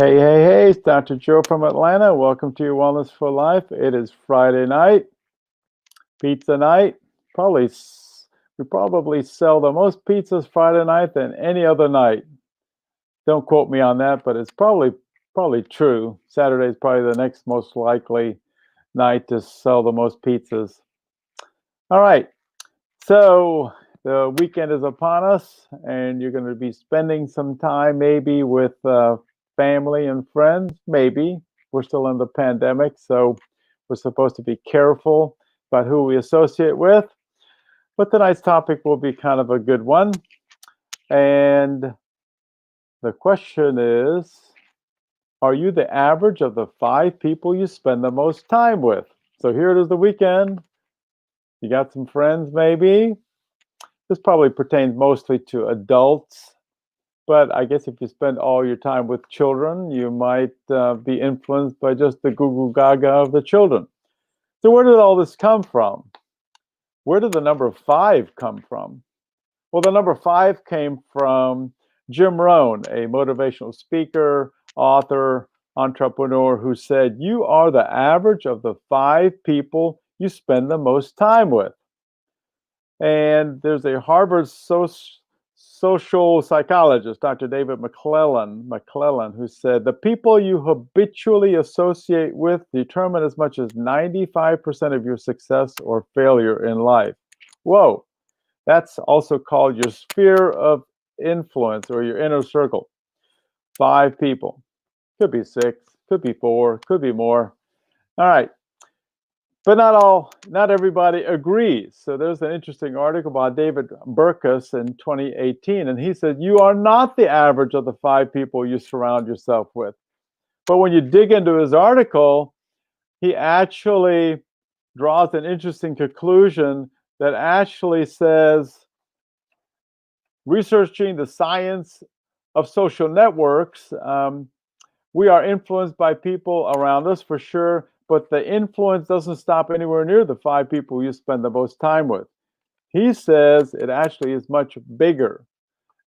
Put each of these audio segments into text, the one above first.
Hey, it's Dr. Joe from Atlanta. Welcome to Your Wellness for Life. It is Friday night, pizza night. We probably sell the most pizzas Friday night than any other night. Don't quote me on that, but it's probably true. Saturday is probably the next most likely night to sell the most pizzas. All right, so the weekend is upon us, and you're going to be spending some time maybe with family and friends. Maybe we're still in the pandemic, so we're supposed to be careful about who we associate with. But tonight's topic will be kind of a good one. And the question is, are you the average of the 5 people you spend the most time with? So here it is, the weekend. You got some friends maybe. This probably pertains mostly to adults, but I guess if you spend all your time with children, you might be influenced by just the goo goo gaga of the children. So where did all this come from? Where did the number 5 come from? Well, the number 5 came from Jim Rohn, a motivational speaker, author, entrepreneur, who said, you are the average of the 5 people you spend the most time with. And there's a Harvard social psychologist, Dr. David McClellan, who said, the people you habitually associate with determine as much as 95% of your success or failure in life. Whoa, that's also called your sphere of influence or your inner circle. 5 people, could be 6, could be 4, could be more. All right. But not everybody agrees. So there's an interesting article by David Burkus in 2018, and he said, you are not the average of the 5 people you surround yourself with. But when you dig into his article, he actually draws an interesting conclusion that actually says, researching the science of social networks, we are influenced by people around us for sure, but the influence doesn't stop anywhere near the 5 people you spend the most time with. He says it actually is much bigger.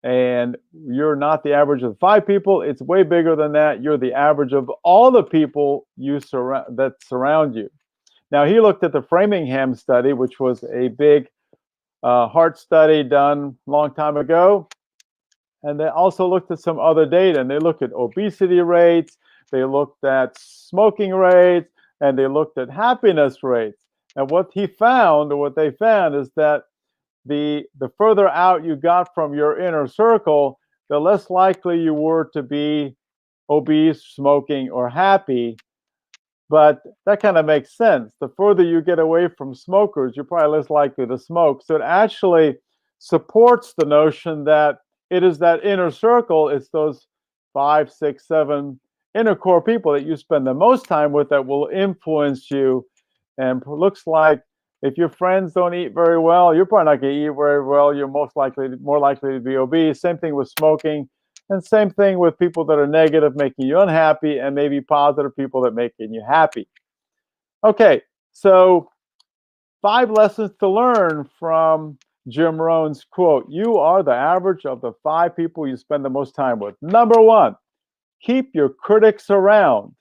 And you're not the average of 5 people. It's way bigger than that. You're the average of all the people that surround you. Now, he looked at the Framingham study, which was a big heart study done a long time ago. And they also looked at some other data, and they looked at obesity rates, they looked at smoking rates, and they looked at happiness rates. And what they found is that the further out you got from your inner circle, the less likely you were to be obese, smoking, or happy. But that kind of makes sense. The further you get away from smokers, you're probably less likely to smoke. So it actually supports the notion that it is that inner circle, it's those 5, 6, 7 inner core people that you spend the most time with that will influence you. And looks like if your friends don't eat very well, you're probably not going to eat very well. You're more likely to be obese. Same thing with smoking. And same thing with people that are negative, making you unhappy, and maybe positive people that making you happy. Okay, so 5 lessons to learn from Jim Rohn's quote. You are the average of the 5 people you spend the most time with. Number 1, keep your critics around.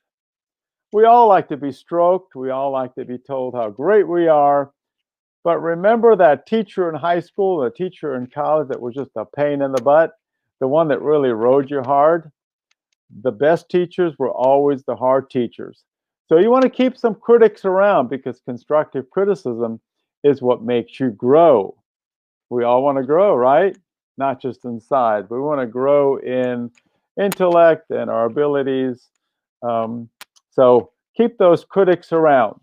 We all like to be stroked. We all like to be told how great we are. But remember that teacher in high school, the teacher in college that was just a pain in the butt? The one that really rode you hard? The best teachers were always the hard teachers. So you want to keep some critics around, because constructive criticism is what makes you grow. We all want to grow, right? Not just inside. We want to grow in intellect and our abilities. So keep those critics around.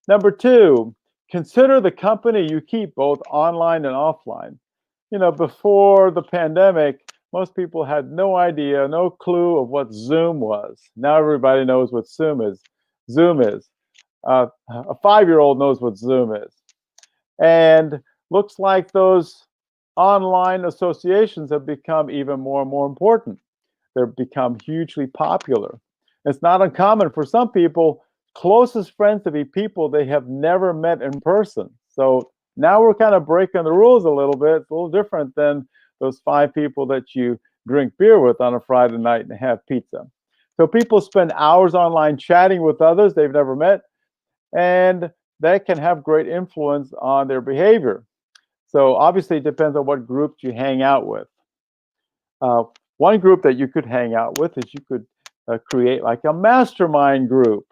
Number 2, consider the company you keep both online and offline. Before the pandemic, most people had no idea, no clue of what Zoom was. Now everybody knows what Zoom is. A 5-year-old knows what Zoom is. And looks like those online associations have become even more and more important. They've become hugely popular. It's not uncommon for some people, closest friends, to be people they have never met in person. So now we're kind of breaking the rules a little bit. It's a little different than those 5 people that you drink beer with on a Friday night and have pizza. So people spend hours online chatting with others they've never met, and that can have great influence on their behavior. So obviously, it depends on what groups you hang out with. Uh, One group that you could hang out with is you could create like a mastermind group,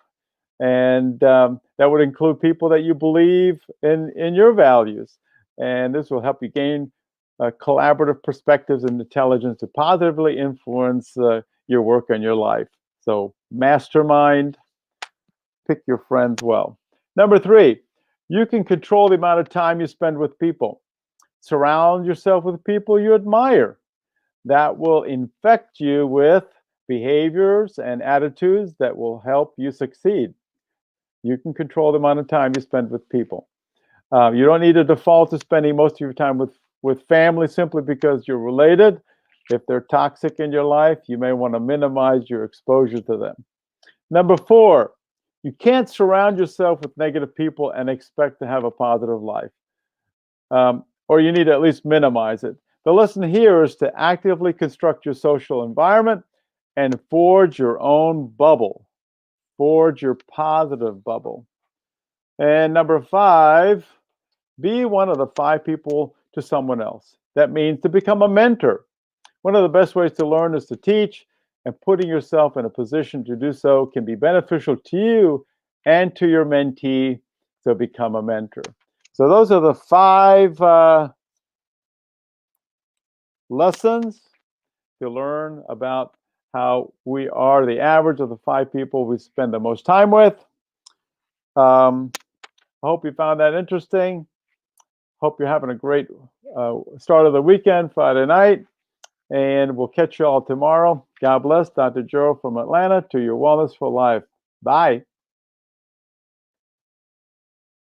and that would include people that you believe in your values, and this will help you gain collaborative perspectives and intelligence to positively influence your work and your life. So mastermind, pick your friends well. Number three, you can control the amount of time you spend with people. Surround yourself with people you admire. That will infect you with behaviors and attitudes that will help you succeed. You can control the amount of time you spend with people. You don't need to default to spending most of your time with family simply because you're related. If they're toxic in your life, you may want to minimize your exposure to them. Number four, you can't surround yourself with negative people and expect to have a positive life, or you need to at least minimize it. The lesson here is to actively construct your social environment and forge your own bubble. Forge your positive bubble. And number five, be one of the five people to someone else. That means to become a mentor. One of the best ways to learn is to teach, and putting yourself in a position to do so can be beneficial to you and to your mentee. So become a mentor. So those are the five lessons to learn about how we are the average of the five people we spend the most time with. I hope you found that interesting. Hope you're having a great start of the weekend, Friday night, and we'll catch you all tomorrow. God bless. Dr. Joe from Atlanta, to your Wellness for Life. Bye.